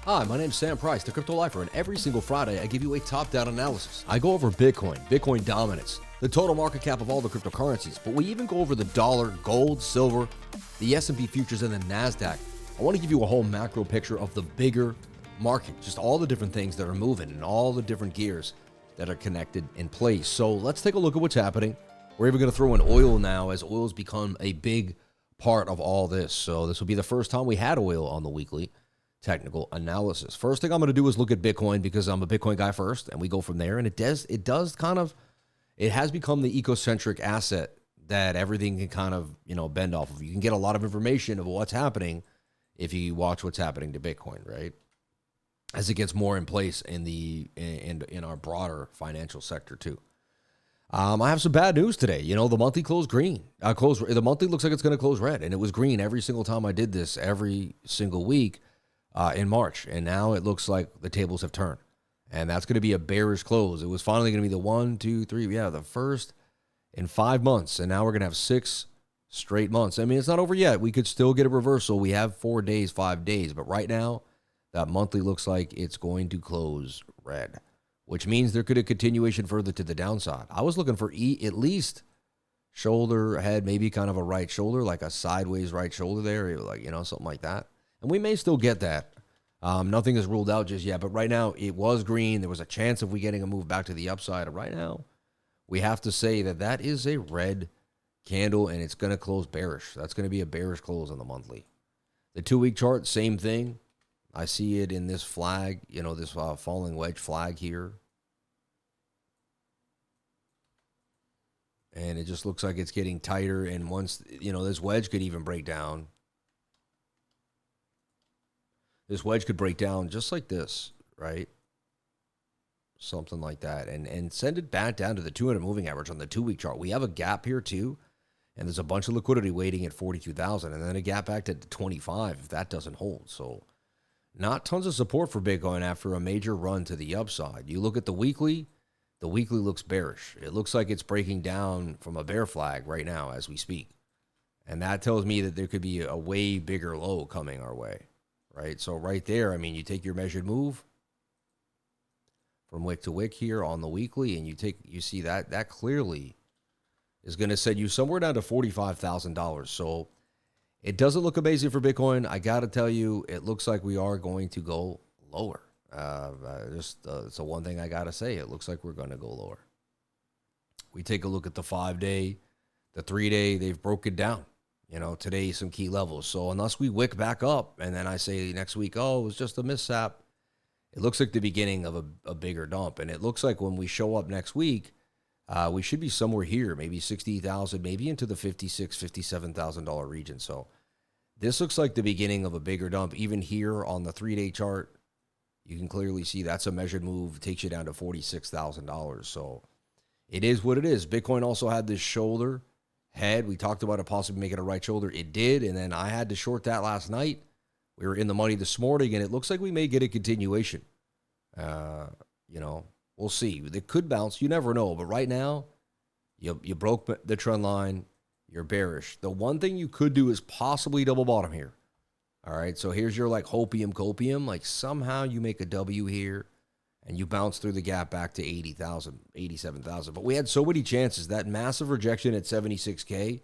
Hi, my name's Sam Price, the Crypto Lifer, and every single Friday I give you a top-down analysis. I go over Bitcoin, Bitcoin dominance, the total market cap of all the cryptocurrencies, but we even go over the dollar, gold, silver, the S&P futures, and the NASDAQ. I want to give you a whole macro picture of the bigger market, just all the different things that are moving and all the different gears that are connected in place. So let's take a look at what's happening. We're even going to throw in oil now, as oil's become a big part of all this. So this will be the first time we had oil on the weekly technical analysis. First thing I'm going to do is look at Bitcoin, because I'm a Bitcoin guy first, and we go from there. And it has become the ecocentric asset that everything can kind of, bend off of. You can get a lot of information of what's happening if you watch what's happening to Bitcoin, right? As it gets more in place in our broader financial sector too. I have some bad news today. The monthly closed green. The monthly looks like it's going to close red, and it was green every single time I did this every single week in March. And now it looks like the tables have turned, and that's going to be a bearish close. It was finally going to be the first in 5 months, and now we're going to have 6 straight months. I mean, it's not over yet. We could still get a reversal. We have 4 days, 5 days, but right now that monthly looks like it's going to close red, which means there could be a continuation further to the downside. I was looking for at least shoulder, head, maybe kind of a right shoulder, like a sideways right shoulder there, something like that. And we may still get that. Nothing is ruled out just yet, but right now it was green. There was a chance of we getting a move back to the upside. And right now, we have to say that is a red candle, and it's going to close bearish. That's going to be a bearish close on the monthly. The 2-week chart, same thing. I see it in this flag, this falling wedge flag here. And it just looks like it's getting tighter. And once, this wedge could even break down. This wedge could break down just like this, right? Something like that. And send it back down to the 200 moving average on the 2-week chart. We have a gap here too. And there's a bunch of liquidity waiting at 42,000. And then a gap back to 25 if that doesn't hold. So not tons of support for Bitcoin after a major run to the upside. You look at the weekly looks bearish. It looks like it's breaking down from a bear flag right now as we speak. And that tells me that there could be a way bigger low coming our way, right? So right there, you take your measured move from wick to wick here on the weekly, and you see that clearly is going to send you somewhere down to $45,000. So it doesn't look amazing for Bitcoin. I got to tell you, it looks like we are going to go lower. It's the one thing I got to say. It looks like we're going to go lower. We take a look at the 5-day, the 3-day, they've broken down. Today, some key levels. So unless we wick back up, and then I say next week, it was just a mishap, it looks like the beginning of a bigger dump. And it looks like when we show up next week, we should be somewhere here, maybe 60,000, maybe into the $56,000, $57,000 region. So this looks like the beginning of a bigger dump. Even here on the 3-day chart, you can clearly see that's a measured move. It takes you down to $46,000. So it is what it is. Bitcoin also had this shoulder head. We talked about it possibly making a right shoulder. It did, and then I had to short that last night. We were in the money this morning, and it looks like we may get a continuation. We'll see. It could bounce. You never know. But right now, you broke the trend line. You're bearish. The one thing you could do is possibly double bottom here. All right, so here's your hopium copium. Somehow you make a W here, and you bounce through the gap back to 80,000, 87,000. But we had so many chances. That massive rejection at 76K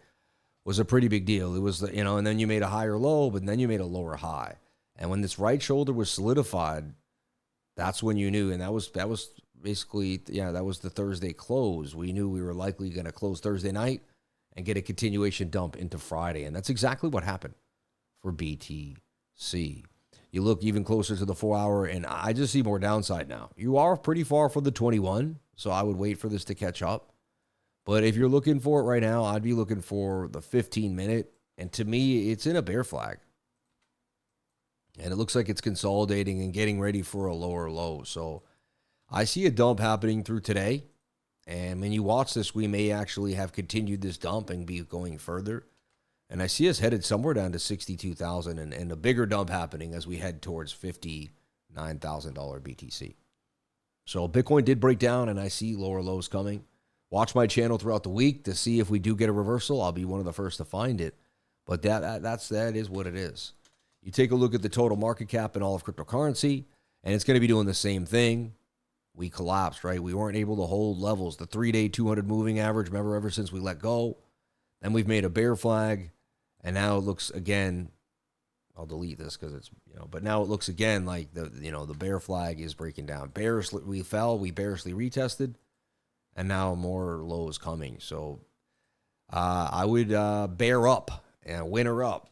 was a pretty big deal. It was, and then you made a higher low, but then you made a lower high. And when this right shoulder was solidified, that's when you knew. And that was basically, that was the Thursday close. We knew we were likely going to close Thursday night and get a continuation dump into Friday. And that's exactly what happened for BTC. You look even closer to the 4-hour, and I just see more downside now. You are pretty far from the 21, so I would wait for this to catch up. But if you're looking for it right now, I'd be looking for the 15-minute, and to me, it's in a bear flag. And it looks like it's consolidating and getting ready for a lower low. So I see a dump happening through today, and when you watch this, we may actually have continued this dump and be going further. And I see us headed somewhere down to 62,000 and a bigger dump happening as we head towards $59,000 BTC. So Bitcoin did break down, and I see lower lows coming. Watch my channel throughout the week to see if we do get a reversal. I'll be one of the first to find it. But that is what it is. You take a look at the total market cap in all of cryptocurrency, and it's going to be doing the same thing. We collapsed, right? We weren't able to hold levels. The 3-day 200 moving average, remember, ever since we let go. Then we've made a bear flag, and now it looks again, I'll delete this because it's, but now it looks again like the bear flag is breaking down. We fell, we bearishly retested, and now more lows coming. So I would bear up and winter up,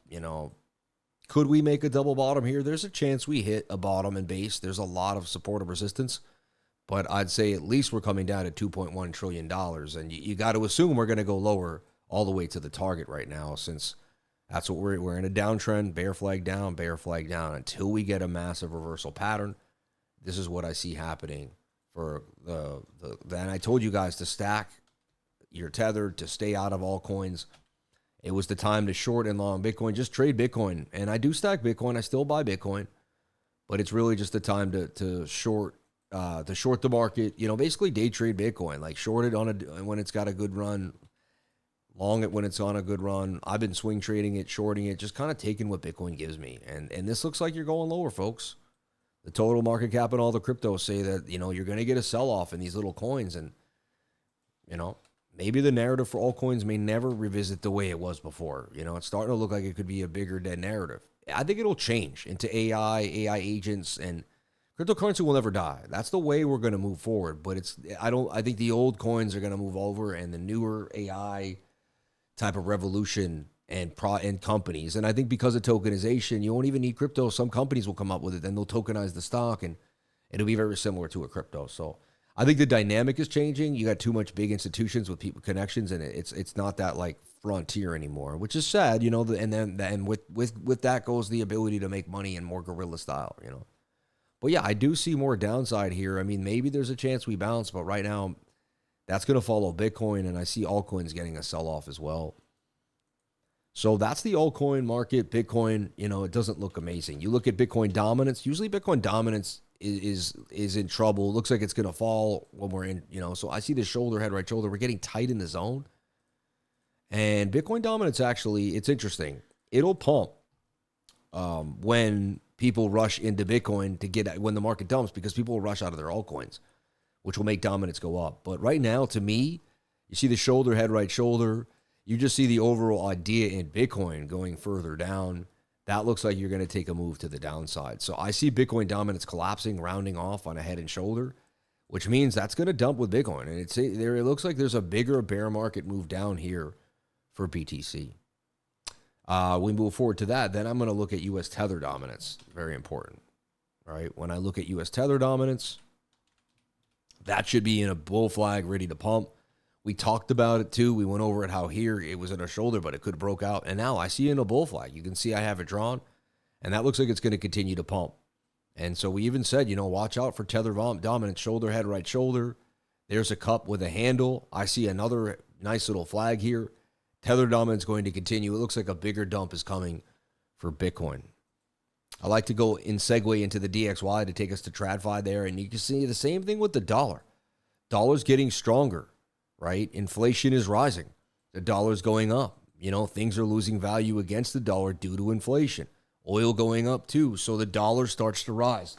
Could we make a double bottom here? There's a chance we hit a bottom and base. There's a lot of supportive resistance, but I'd say at least we're coming down at $2.1 trillion. And you got to assume we're going to go lower all the way to the target right now, since that's what we're in a downtrend, bear flag down, until we get a massive reversal pattern. This is what I see happening for and I told you guys to stack your tether, to stay out of altcoins. It was the time to short and long Bitcoin. Just trade Bitcoin. And I do stack Bitcoin. I still buy Bitcoin. But it's really just the time to short the market. Basically day trade Bitcoin. Like short it when it's got a good run. Long it when it's on a good run. I've been swing trading it, shorting it, just kind of taking what Bitcoin gives me. And this looks like you're going lower, folks. The total market cap and all the cryptos say that, you're going to get a sell-off in these little coins. And, maybe the narrative for altcoins may never revisit the way it was before. It's starting to look like it could be a bigger dead narrative. I think it'll change into AI agents, and cryptocurrency will never die. That's the way we're going to move forward. But I think the old coins are going to move over, and the newer AI type of revolution and companies. And I think because of tokenization, you won't even need crypto. Some companies will come up with it, then they'll tokenize the stock, and it'll be very similar to a crypto. So I think the dynamic is changing. You got too much big institutions with people connections, and it's not that like frontier anymore, which is sad, and with that goes the ability to make money in more guerrilla style, But yeah, I do see more downside here. I mean, maybe there's a chance we bounce, but right now that's going to follow Bitcoin, and I see altcoins getting a sell-off as well. So that's the altcoin market. Bitcoin, it doesn't look amazing. You look at Bitcoin dominance. Usually Bitcoin dominance is in trouble. It looks like it's going to fall when we're in, So I see the shoulder, head, right shoulder. We're getting tight in the zone. And Bitcoin dominance, actually, it's interesting. It'll pump when people rush into Bitcoin when the market dumps, because people will rush out of their altcoins, which will make dominance go up. But right now, to me, you see the shoulder, head, right shoulder. You just see the overall idea in Bitcoin going further down. That looks like you're going to take a move to the downside. So I see Bitcoin dominance collapsing, rounding off on a head and shoulder, which means that's going to dump with Bitcoin. And it looks like there's a bigger bear market move down here for BTC. We move forward to that. Then I'm going to look at US Tether dominance. Very important. All right. When I look at US Tether dominance, that should be in a bull flag ready to pump. We talked about it too. We went over it, how here it was in a shoulder, but it could have broke out. And now I see it in a bull flag. You can see I have it drawn, and that looks like it's going to continue to pump. And so we even said, watch out for Tether dominance, shoulder, head, right shoulder. There's a cup with a handle. I see another nice little flag here. Tether dominance going to continue. It looks like a bigger dump is coming for Bitcoin. I like to go in segue into the DXY to take us to TradFi there, and you can see the same thing with the dollar. Dollar's getting stronger. Right? Inflation is rising. The dollar's going up. Things are losing value against the dollar due to inflation. Oil going up too. So the dollar starts to rise.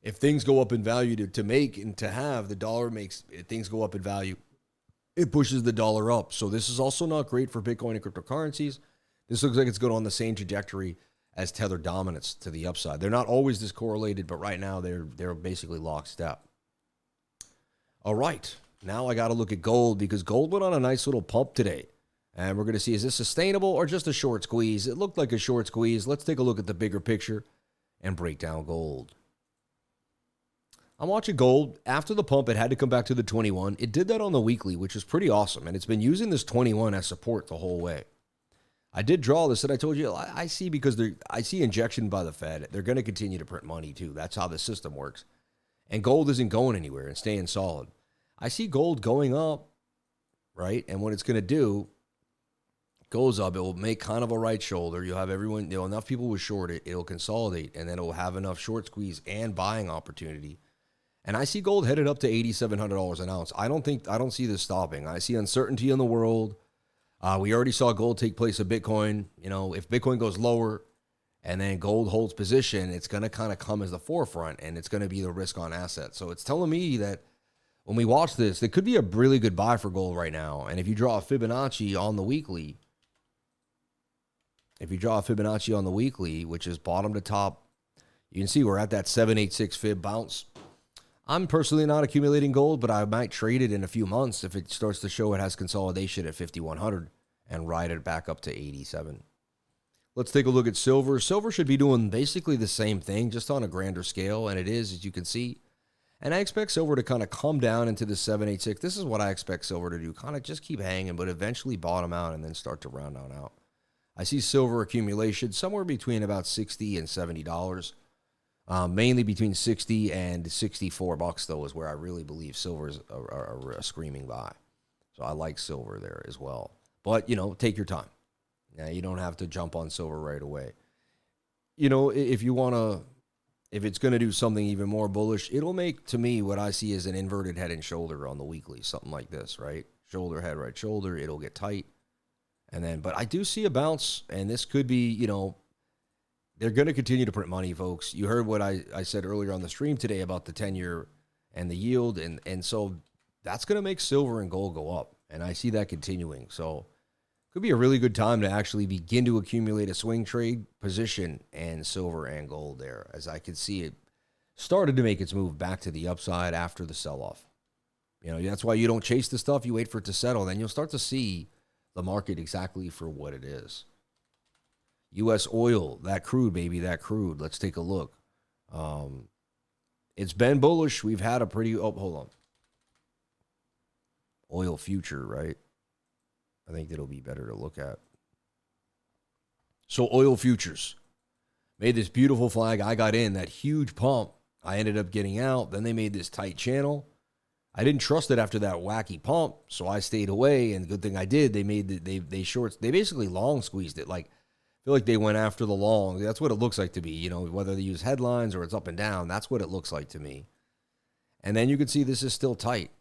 If things go up in value to make and to have, the dollar makes things go up in value. It pushes the dollar up. So this is also not great for Bitcoin and cryptocurrencies. This looks like it's going on the same trajectory as Tether dominance to the upside. They're not always this correlated, but right now they're basically lockstep. All right. Now I got to look at gold, because gold went on a nice little pump today. And we're going to see, is this sustainable or just a short squeeze? It looked like a short squeeze. Let's take a look at the bigger picture and break down gold. I'm watching gold. After the pump, it had to come back to the 21. It did that on the weekly, which is pretty awesome. And it's been using this 21 as support the whole way. I did draw this, and I told you, I see injection by the Fed. They're going to continue to print money too. That's how the system works. And gold isn't going anywhere and staying solid. I see gold going up, right? And what it's going to do, goes up. It will make kind of a right shoulder. You'll have enough people will short it. It'll consolidate, and then it will have enough short squeeze and buying opportunity. And I see gold headed up to $8,700 an ounce. I don't see this stopping. I see uncertainty in the world. We already saw gold take place of Bitcoin. If Bitcoin goes lower and then gold holds position, it's going to kind of come as the forefront, and it's going to be the risk on asset. So it's telling me that when we watch this, it could be a really good buy for gold right now. And if you draw a Fibonacci on the weekly, which is bottom to top, you can see we're at that 786 fib bounce. I'm personally not accumulating gold, but I might trade it in a few months if it starts to show it has consolidation at 5,100 and ride it back up to 87. Let's take a look at silver. Silver should be doing basically the same thing, just on a grander scale, and it is, as you can see. And I expect silver to kind of come down into the 786. This is what I expect silver to do, kind of just keep hanging, but eventually bottom out and then start to round on out. I see silver accumulation somewhere between about $60 and $70. Mainly between 60 and 64 bucks, though, is where I really believe silver is a screaming buy. So I like silver there as well. But, take your time. Now, you don't have to jump on silver right away. If it's going to do something even more bullish, it'll make, to me, what I see as an inverted head and shoulder on the weekly, something like this, right? Shoulder, head, right shoulder, it'll get tight. But I do see a bounce, and this could be, they're going to continue to print money, folks. You heard what I said earlier on the stream today about the 10-year and the yield, and so that's going to make silver and gold go up, and I see that continuing. So could be a really good time to actually begin to accumulate a swing trade position and silver and gold there, as I could see it started to make its move back to the upside after the sell-off. That's why you don't chase the stuff. You wait for it to settle. Then you'll start to see the market exactly for what it is. US oil, that crude, baby, that crude. Let's take a look. It's been bullish. We've had a pretty, hold on. Oil future, right? I think that'll be better to look at. So oil futures made this beautiful flag. I got in that huge pump. I ended up getting out. Then they made this tight channel. I didn't trust it after that wacky pump, so I stayed away. And the good thing I did, they basically long squeezed it. Like, I feel like they went after the long. That's what it looks like to me. Whether they use headlines or it's up and down, that's what it looks like to me. And then you can see this is still tight.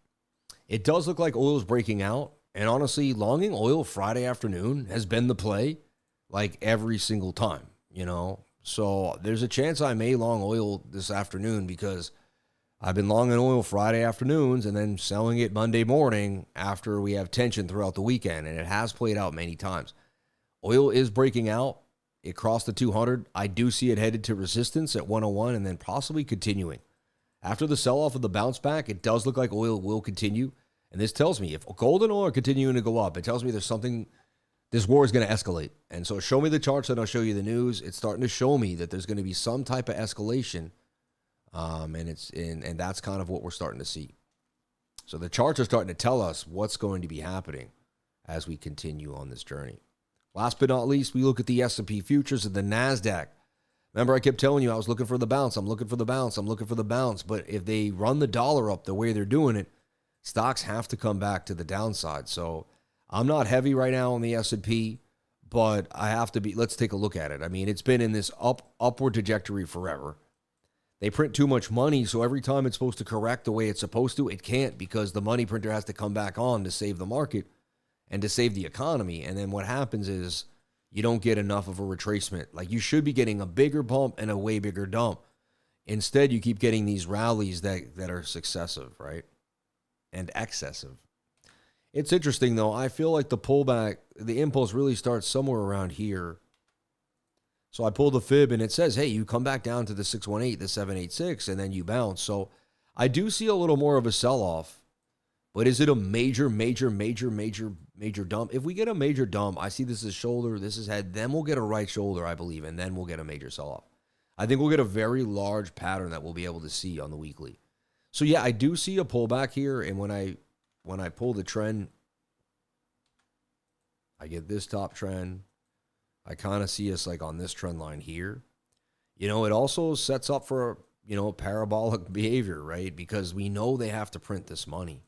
It does look like oil is breaking out. And honestly, longing oil Friday afternoon has been the play like every single time, So there's a chance I may long oil this afternoon because I've been longing oil Friday afternoons and then selling it Monday morning after we have tension throughout the weekend. And it has played out many times. Oil is breaking out. It crossed the 200. I do see it headed to resistance at 101 and then possibly continuing. After the sell-off of the bounce back, it does look like oil will continue. And this tells me if gold and oil are continuing to go up, it tells me there's something, this war is going to escalate. And so show me the charts and I'll show you the news. It's starting to show me that there's going to be some type of escalation. And that's kind of what we're starting to see. So the charts are starting to tell us what's going to be happening as we continue on this journey. Last but not least, we look at the S&P futures and the NASDAQ. Remember, I kept telling you I was looking for the bounce. I'm looking for the bounce. I'm looking for the bounce. But if they run the dollar up the way they're doing it, stocks have to come back to the downside. So I'm not heavy right now on the S&P, but I have to be. Let's take a look at it. I mean, it's been in this upward trajectory forever. They print too much money, so every time it's supposed to correct the way it's supposed to, it can't because the money printer has to come back on to save the market and to save the economy. And then what happens is you don't get enough of a retracement. Like you should be getting a bigger bump and a way bigger dump. Instead, you keep getting these rallies that are successive, right? And excessive. It's interesting, though. I feel like the pullback, the impulse really starts somewhere around here. So I pull the fib, and it says, hey, you come back down to the 618, the 786, and then you bounce. So I do see a little more of a sell-off. But is it a major dump? If we get a major dump, I see this is shoulder, this is head, then we'll get a right shoulder, I believe, and then we'll get a major sell-off. I think we'll get a very large pattern that we'll be able to see on the weekly. So yeah, I do see a pullback here, and when I pull the trend, I get this top trend. I kind of see us like on this trend line here. It also sets up for, parabolic behavior, right? Because we know they have to print this money.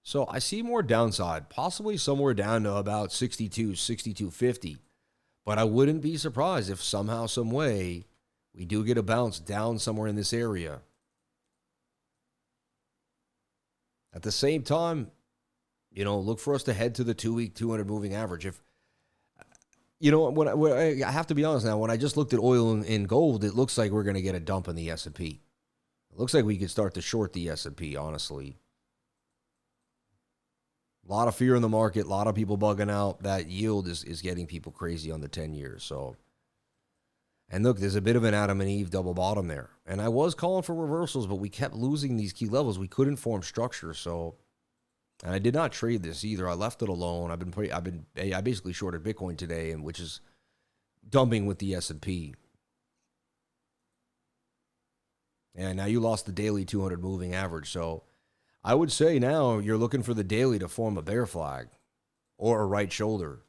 So I see more downside, possibly somewhere down to about 62, 62.50. But I wouldn't be surprised if somehow, some way, we do get a bounce down somewhere in this area. At the same time, look for us to head to the 2-week 200 moving average. If, You know, when I have to be honest now, when I just looked at oil and gold, it looks like we're going to get a dump in the S&P. It looks like we could start to short the S&P, honestly. A lot of fear in the market, a lot of people bugging out. That yield is getting people crazy on the 10 years. So, and look, there's a bit of an Adam and Eve double bottom there. And I was calling for reversals, but we kept losing these key levels. We couldn't form structure. So, and I did not trade this either. I left it alone. I basically shorted Bitcoin today, and which is dumping with the S&P. And now you lost the daily 200 moving average. So I would say now you're looking for the daily to form a bear flag or a right shoulder.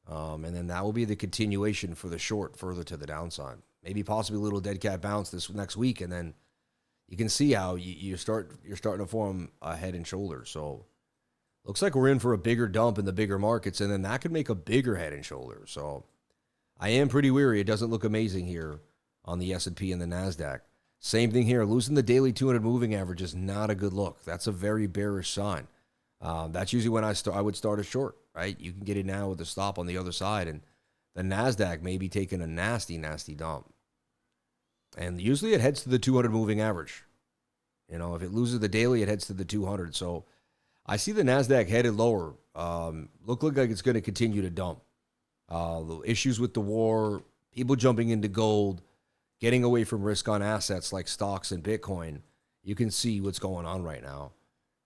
And then that will be the continuation for the short further to the downside. Maybe possibly a little dead cat bounce this next week. And then you can see how you're starting to form a head and shoulder. So looks like we're in for a bigger dump in the bigger markets. And then that could make a bigger head and shoulder. So I am pretty weary. It doesn't look amazing here on the S&P and the NASDAQ. Same thing here. Losing the daily 200 moving average is not a good look. That's a very bearish sign. That's usually when I would start a short, right? You can get it now with the stop on the other side, and the NASDAQ may be taking a nasty, nasty dump. And usually it heads to the 200 moving average. You know, if it loses the daily, it heads to the 200. So I see the NASDAQ headed lower. Look like it's going to continue to dump. The issues with the war, people jumping into gold, getting away from risk on assets like stocks and Bitcoin, you can see what's going on right now.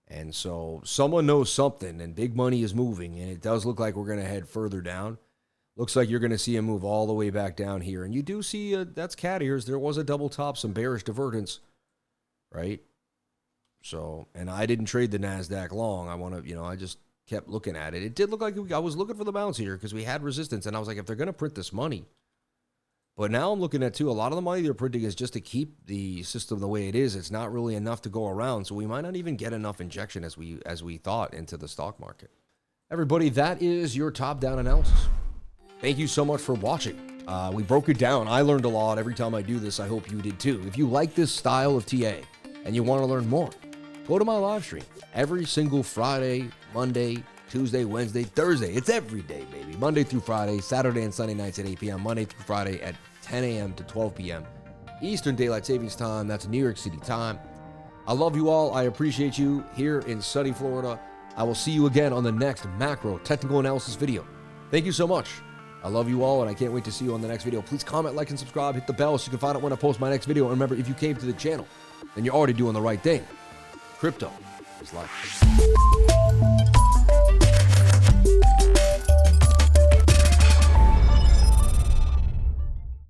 And so someone knows something, and big money is moving, and it does look like we're going to head further down. Looks like you're going to see a move all the way back down here. And you do see, that's cat ears. There was a double top, some bearish divergence, right? So, and I didn't trade the NASDAQ long. I just kept looking at it. It did look like I was looking for the bounce here because we had resistance, and I was like, if they're going to print this money. But now I'm looking at, too, a lot of the money they're printing is just to keep the system the way it is. It's not really enough to go around, so we might not even get enough injection as we thought into the stock market. Everybody, that is your top-down analysis. Thank you so much for watching. We broke it down. I learned a lot every time I do this. I hope you did, too. If you like this style of TA and you want to learn more, go to my live stream every single Friday, Monday, Tuesday, Wednesday, Thursday. It's every day, baby. Monday through Friday, Saturday and Sunday nights at 8 p.m., Monday through Friday at 10 a.m. to 12 p.m. Eastern Daylight Savings Time. That's New York City time. I love you all. I appreciate you here in sunny Florida. I will see you again on the next macro technical analysis video. Thank you so much. I love you all, and I can't wait to see you on the next video. Please comment, like, and subscribe. Hit the bell so you can find out when I post my next video. And remember, if you came to the channel, then you're already doing the right thing. Crypto is life.